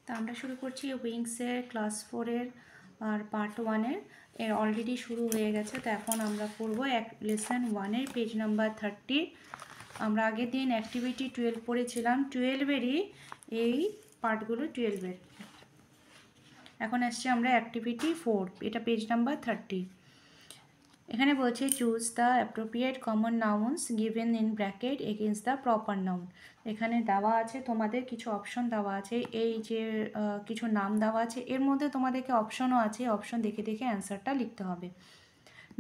তো আমরা শুরু করছি উইংসের ক্লাস 4-এর আর পার্ট 1-এর অলরেডি শুরু হয়ে গেছে। তো এখন আমরা করব লেসন 1-এর পেজ নাম্বার 30। আমরা আগের দিন অ্যাক্টিভিটি 12 পড়েছিলাম, 12-এরই এই পার্টগুলো 12-এর। এখন আসছে আমরা অ্যাক্টিভিটি 4, এটা পেজ নাম্বার 30। এখানে বলছে choose the appropriate common nouns given in bracket against the proper noun. এখানে দেওয়া আছে তোমাদের কিছু অপশন দেওয়া আছে, এই যে কিছু নাম দেওয়া আছে, এর মধ্যে তোমাদেরকে অপশনও আছে, অপশন দেখে দেখে অ্যান্সারটা লিখতে হবে।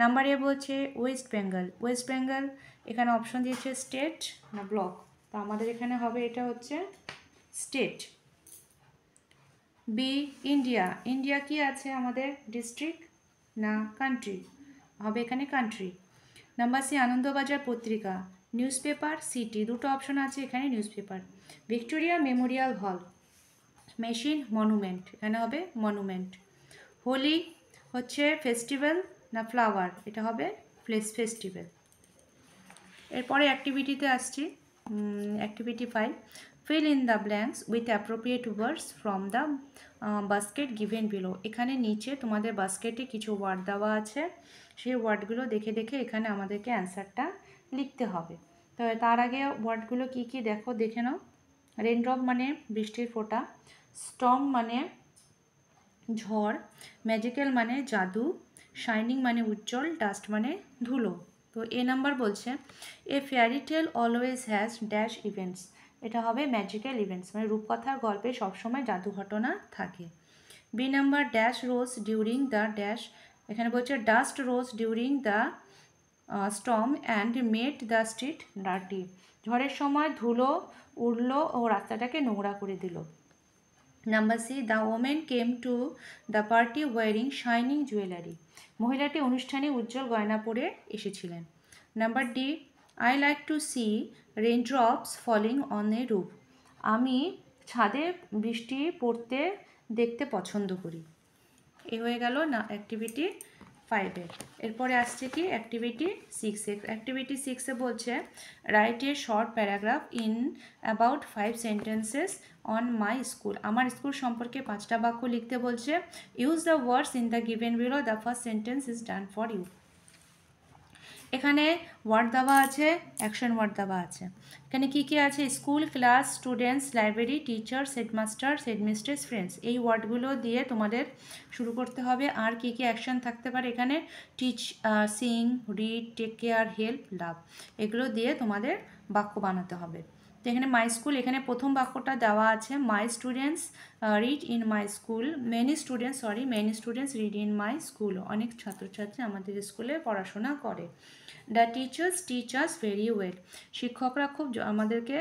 নাম্বার এ বলছে ওয়েস্ট বেঙ্গল। ওয়েস্ট বেঙ্গল এখানে অপশন দিয়েছে স্টেট না ব্লক, তো আমাদের এখানে হবে এটা হচ্ছে স্টেট। B India. ইন্ডিয়া কি আছে আমাদের, ডিস্ট্রিক্ট না কান্ট্রি, হবে এখানে কান্ট্রি। নাম্বার সি আনন্দবাজার পত্রিকা। নিউজ পেপার সিটি, দুটো অপশন আছে এখানে নিউজ পেপার। ভিক্টোরিয়া মেমোরিয়াল হল। মেশিন মনুমেন্ট, এখানে হবে মনুমেন্ট। হোলি হচ্ছে ফেস্টিভ্যাল না ফ্লাওয়ার, এটা হবে ফেস্টিভ্যাল। এরপরে অ্যাক্টিভিটিতে আসছি, activity 5, fill in the blanks with appropriate words from the basket given below. এখানে নিচে তোমাদের বাস্কেটে কিছু ওয়ার্ড দেওয়া আছে, সেই ওয়ার্ডগুলো দেখে দেখে এখানে আমাদেরকে অ্যান্সারটা লিখতে হবে। তো তার আগে ওয়ার্ডগুলো কি কি দেখে নাও। রেনড্রপ মানে বৃষ্টির ফোঁটা, স্টর্ম মানে ঝড়, ম্যাজিক্যাল মানে জাদু, শাইনিং মানে উজ্জ্বল, ডাস্ট মানে ধুলো। তো এ নাম্বার বলছে a fairy tale always has dash events, এটা হবে ম্যাজিক্যাল ইভেন্টস, মানে রূপকথার গল্পে সবসময় জাদু ঘটনা থাকে। B number dash rose during the dash, এখানে বলছে dust rose during the storm and made the street dirty, ঝড়ের সময় ধুলো উড়লো ও রাস্তাটাকে নোংরা করে দিল। Number C the women came to the party wearing shining jewellery, মহিলাটি অনুষ্ঠানে উজ্জ্বল গয়না পরে এসেছিলেন। Number D I like to see raindrops falling on a roof, আমি ছাদে বৃষ্টি পড়তে দেখতে পছন্দ করি। এ হয়ে গেল না অ্যাক্টিভিটি 5-এর। এরপরে আসছে কি অ্যাক্টিভিটি 6-এ। অ্যাক্টিভিটি 6-এ বলছে write a short paragraph in about 5 sentences on my school, আমার স্কুল সম্পর্কে 5টা বাক্য লিখতে বলছে। Use the words in the given below, the first sentence is done for you. এখানে ওয়ার্ড দেওয়া আছে, অ্যাকশন ওয়ার্ড দেওয়া আছে। এখানে কি কি আছে, school, class, students, library, teachers, headmaster, headmistress, friends, এই ওয়ার্ডগুলো দিয়ে তোমাদের শুরু করতে হবে। আর কি কি অ্যাকশন থাকতে পারে এখানে, teach, sing, read, take care, help, love, এগুলো দিয়ে তোমাদের বাক্য বানাতে হবে। তো এখানে মাই স্কুল, এখানে প্রথম বাক্যটা দেওয়া আছে my students read in my school, many students read in my school, অনেক ছাত্রছাত্রী আমাদের স্কুলে পড়াশোনা করে। The teachers teach us very well, শিক্ষকরা খুব আমাদেরকে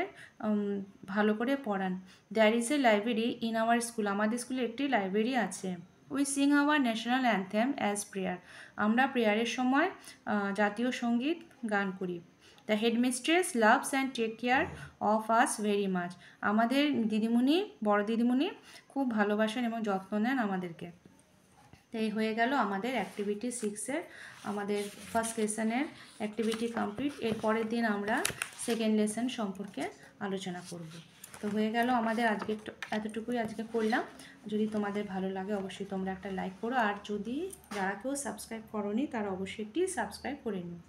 ভালো করে পড়ান। There is a library in our school, আমাদের স্কুলে একটি লাইব্রেরি আছে। We sing our national anthem as prayer, আমরা প্রেয়ারের সময় জাতীয় সঙ্গীত গান করি। The headmistress loves and take care of us very much, আমাদের দিদিমণি, বড় দিদিমণি খুব ভালোবাসেন এবং যত্ন নেন আমাদেরকে। তো এই হয়ে গেল আমাদের অ্যাক্টিভিটি 6-এর, আমাদের ফার্স্ট লেসনের অ্যাক্টিভিটি কমপ্লিট। এর পরের দিন আমরা সেকেন্ড লেসন সম্পর্কে আলোচনা করব। তো হয়ে গেল আমাদের আজকে, এতটুকুই আজকে করলাম। যদি তোমাদের ভালো লাগে অবশ্যই তোমরা একটা লাইক করো, আর যদি যারা কেউ সাবস্ক্রাইব করোনি তারা অবশ্যই একটি সাবস্ক্রাইব করে নিও।